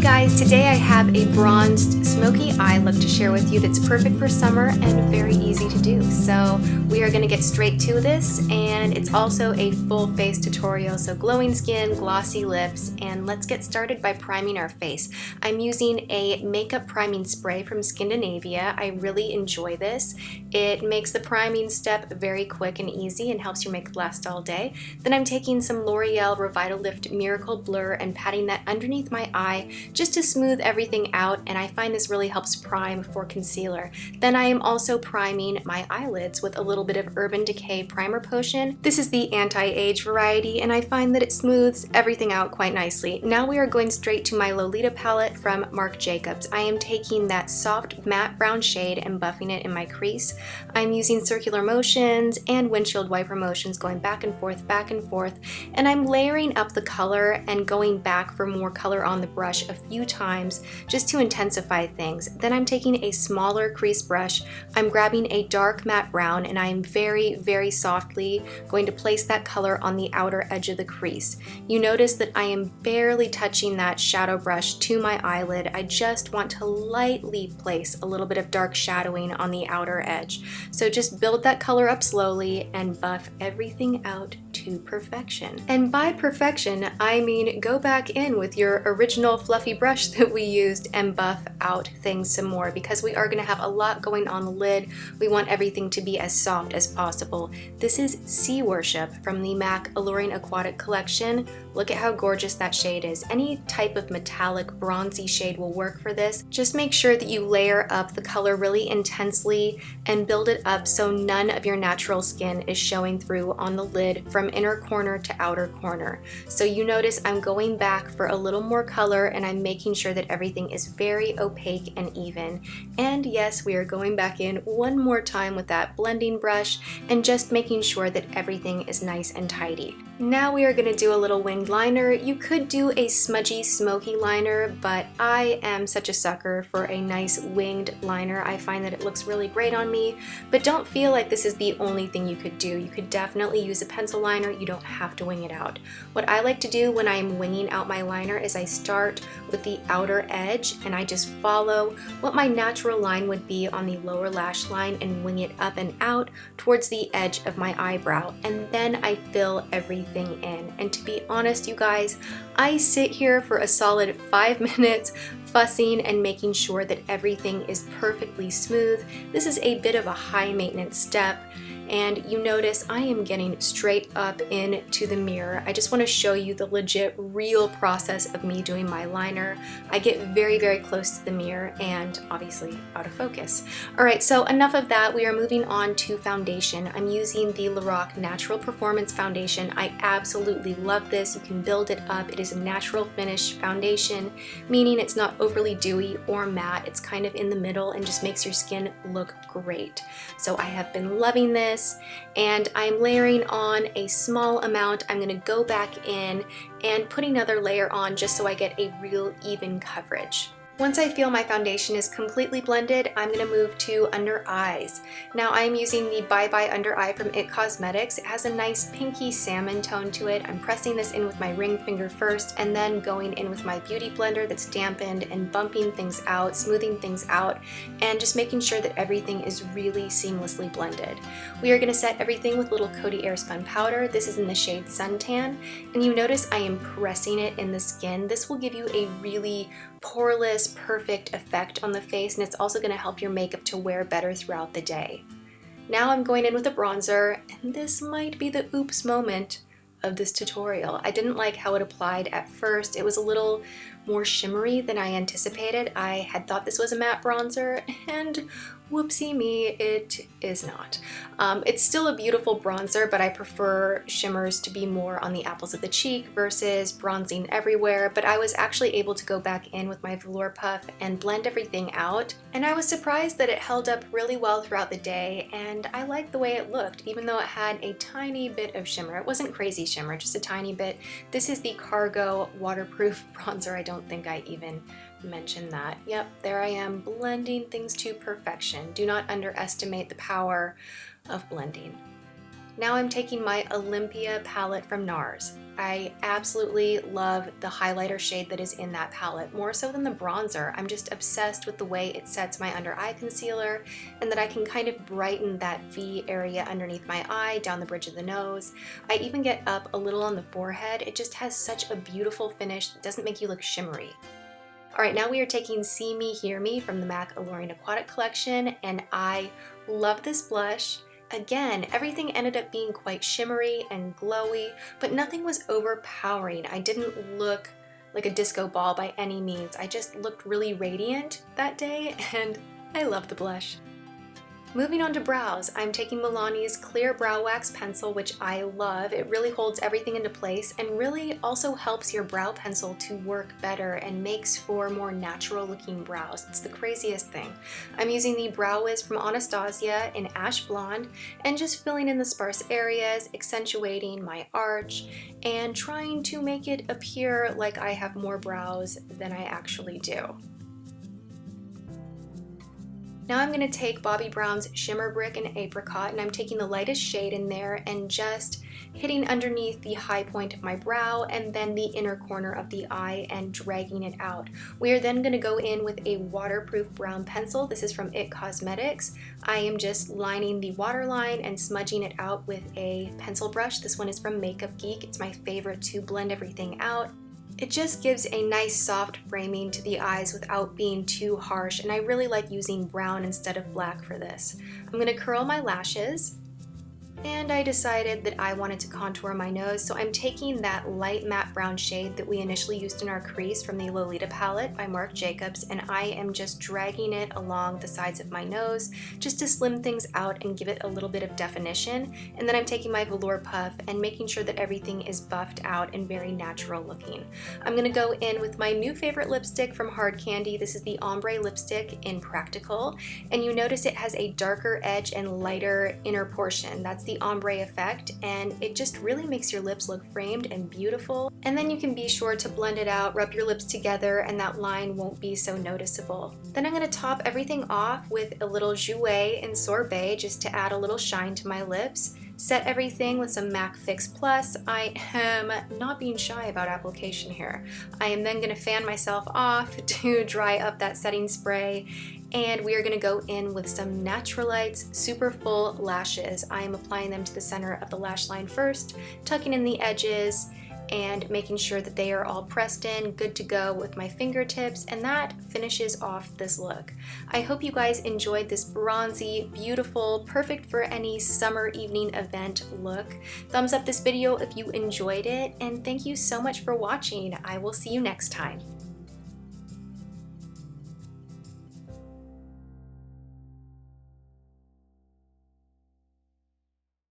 guys, today I have a bronzed smoky eye look to share with you that's perfect for summer and very easy to do. So we are going to get straight to this, and it's also a full face tutorial, so glowing skin, glossy lips, and let's get started by priming our face. I'm using a makeup priming spray from Skindinavia. I really enjoy this. It makes the priming step very quick and easy and helps your makeup last all day. Then I'm taking some L'Oreal Revitalift Miracle Blur and patting that underneath my eye just to smooth everything out, and I find this really helps prime for concealer. Then I am also priming my eyelids with a little bit of Urban Decay primer potion. This is the anti-age variety, and I find that it smooths everything out quite nicely. Now we are going straight to my Lolita palette from Marc Jacobs. I am taking that soft matte brown shade and buffing it in my crease. I'm using circular motions and windshield wiper motions, going back and forth, and I'm layering up the color and going back for more color on the brush a few times just to intensify things. Then I'm taking a smaller crease brush, I'm grabbing a dark matte brown, and I'm very softly going to place that color on the outer edge of the crease. You notice that I am barely touching that shadow brush to my eyelid. I just want to lightly place a little bit of dark shadowing on the outer edge. So just build that color up slowly and buff everything out to perfection. And by perfection, I mean go back in with your original fluffy brush that we used and buff out things some more, because we are going to have a lot going on the lid. We want everything to be as soft as possible. This is Sea Worship from the MAC Alluring Aquatic collection. Look at how gorgeous that shade is. Any type of metallic bronzy shade will work for this. Just make sure that you layer up the color really intensely and build it up so none of your natural skin is showing through on the lid from inner corner to outer corner. So you notice I'm going back for a little more color, and I'm making sure that everything is very opaque and even. And yes, we are going back in one more time with that blending brush and just making sure that everything is nice and tidy. Now we are going to do a little winged liner. You could do a smudgy, smoky liner, but I am such a sucker for a nice winged liner. I find that it looks really great on me, but don't feel like this is the only thing you could do. You could definitely use a pencil liner. You don't have to wing it out. What I like to do when I'm winging out my liner is I start with the outer edge and I just follow what my natural line would be on the lower lash line and wing it up and out towards the edge of my eyebrow, and then I fill everything in. And to be honest, you guys, I sit here for a solid 5 minutes fussing and making sure that everything is perfectly smooth. This is a bit of a high maintenance step, and you notice I am getting straight up into the mirror. I just want to show you the legit real process of me doing my liner. I get very close to the mirror and obviously out of focus. Alright, so enough of that. We are moving on to foundation. I'm using the Lorac Natural Performance Foundation. I absolutely love this. You can build it up. It is a natural finish foundation, meaning it's not overly dewy or matte. It's kind of in the middle and just makes your skin look great. So I have been loving this, and I'm layering on a small amount. I'm going to go back in and put another layer on just so I get a real even coverage. Once I feel my foundation is completely blended, I'm going to move to under eyes. Now I'm using the Bye Bye Under Eye from IT Cosmetics. It has a nice pinky salmon tone to it. I'm pressing this in with my ring finger first and then going in with my beauty blender that's dampened and bumping things out, smoothing things out, and just making sure that everything is really seamlessly blended. We are going to set everything with little Coty Airspun powder. This is in the shade Suntan, and you notice I am pressing it in the skin. This will give you a really poreless, perfect effect on the face, and it's also going to help your makeup to wear better throughout the day. Now I'm going in with a bronzer, and this might be the oops moment of this tutorial. I didn't like how it applied at first. It was a little more shimmery than I anticipated. I had thought this was a matte bronzer, and whoopsie me, it is not. It's still a beautiful bronzer, but I prefer shimmers to be more on the apples of the cheek versus bronzing everywhere. But I was actually able to go back in with my velour puff and blend everything out, and I was surprised that it held up really well throughout the day, and I liked the way it looked, even though it had a tiny bit of shimmer. It wasn't crazy shimmer, just a tiny bit. This is the Cargo waterproof bronzer. I don't think I even mentioned that. Yep, there I am blending things to perfection. Do not underestimate the power of blending. Now I'm taking my Olympia palette from Nars. I absolutely love the highlighter shade that is in that palette, more so than the bronzer. I'm just obsessed with the way it sets my under eye concealer and that I can kind of brighten that V area underneath my eye, down the bridge of the nose. I even get up a little on the forehead. It just has such a beautiful finish that doesn't make you look shimmery. Alright, now we are taking See Me, Hear Me from the MAC Alluring Aquatic collection, and I love this blush. Again, everything ended up being quite shimmery and glowy, but nothing was overpowering. I didn't look like a disco ball by any means. I just looked really radiant that day, and I love the blush. Moving on to brows, I'm taking Milani's Clear Brow Wax Pencil, which I love. It really holds everything into place and really also helps your brow pencil to work better and makes for more natural looking brows. It's the craziest thing. I'm using the Brow Wiz from Anastasia in Ash Blonde and just filling in the sparse areas, accentuating my arch, and trying to make it appear like I have more brows than I actually do. Now I'm going to take Bobbi Brown's Shimmer Brick in Apricot, and I'm taking the lightest shade in there and just hitting underneath the high point of my brow and then the inner corner of the eye and dragging it out. We are then going to go in with a waterproof brown pencil. This is from IT Cosmetics. I am just lining the waterline and smudging it out with a pencil brush. This one is from Makeup Geek. It's my favorite to blend everything out. It just gives a nice soft framing to the eyes without being too harsh, and I really like using brown instead of black for this. I'm going to curl my lashes, and I decided that I wanted to contour my nose, so I'm taking that light matte brown shade that we initially used in our crease from the Lolita palette by Marc Jacobs, and I am just dragging it along the sides of my nose just to slim things out and give it a little bit of definition. And then I'm taking my velour puff and making sure that everything is buffed out and very natural looking. I'm going to go in with my new favorite lipstick from Hard Candy. This is the Ombre Lipstick in Practical, and you notice it has a darker edge and lighter inner portion. That's the ombre effect, and it just really makes your lips look framed and beautiful. And then you can be sure to blend it out, rub your lips together, and that line won't be so noticeable. Then I'm going to top everything off with a little Jouer in Sorbet just to add a little shine to my lips. Set everything with some MAC Fix Plus. I am not being shy about application here. I am then going to fan myself off to dry up that setting spray, and we are going to go in with some Naturalites Super Full Lashes. I am applying them to the center of the lash line first, tucking in the edges, and making sure that they are all pressed in, good to go with my fingertips, and that finishes off this look. I hope you guys enjoyed this bronzy, beautiful, perfect for any summer evening event look. Thumbs up this video if you enjoyed it, and thank you so much for watching. I will see you next time.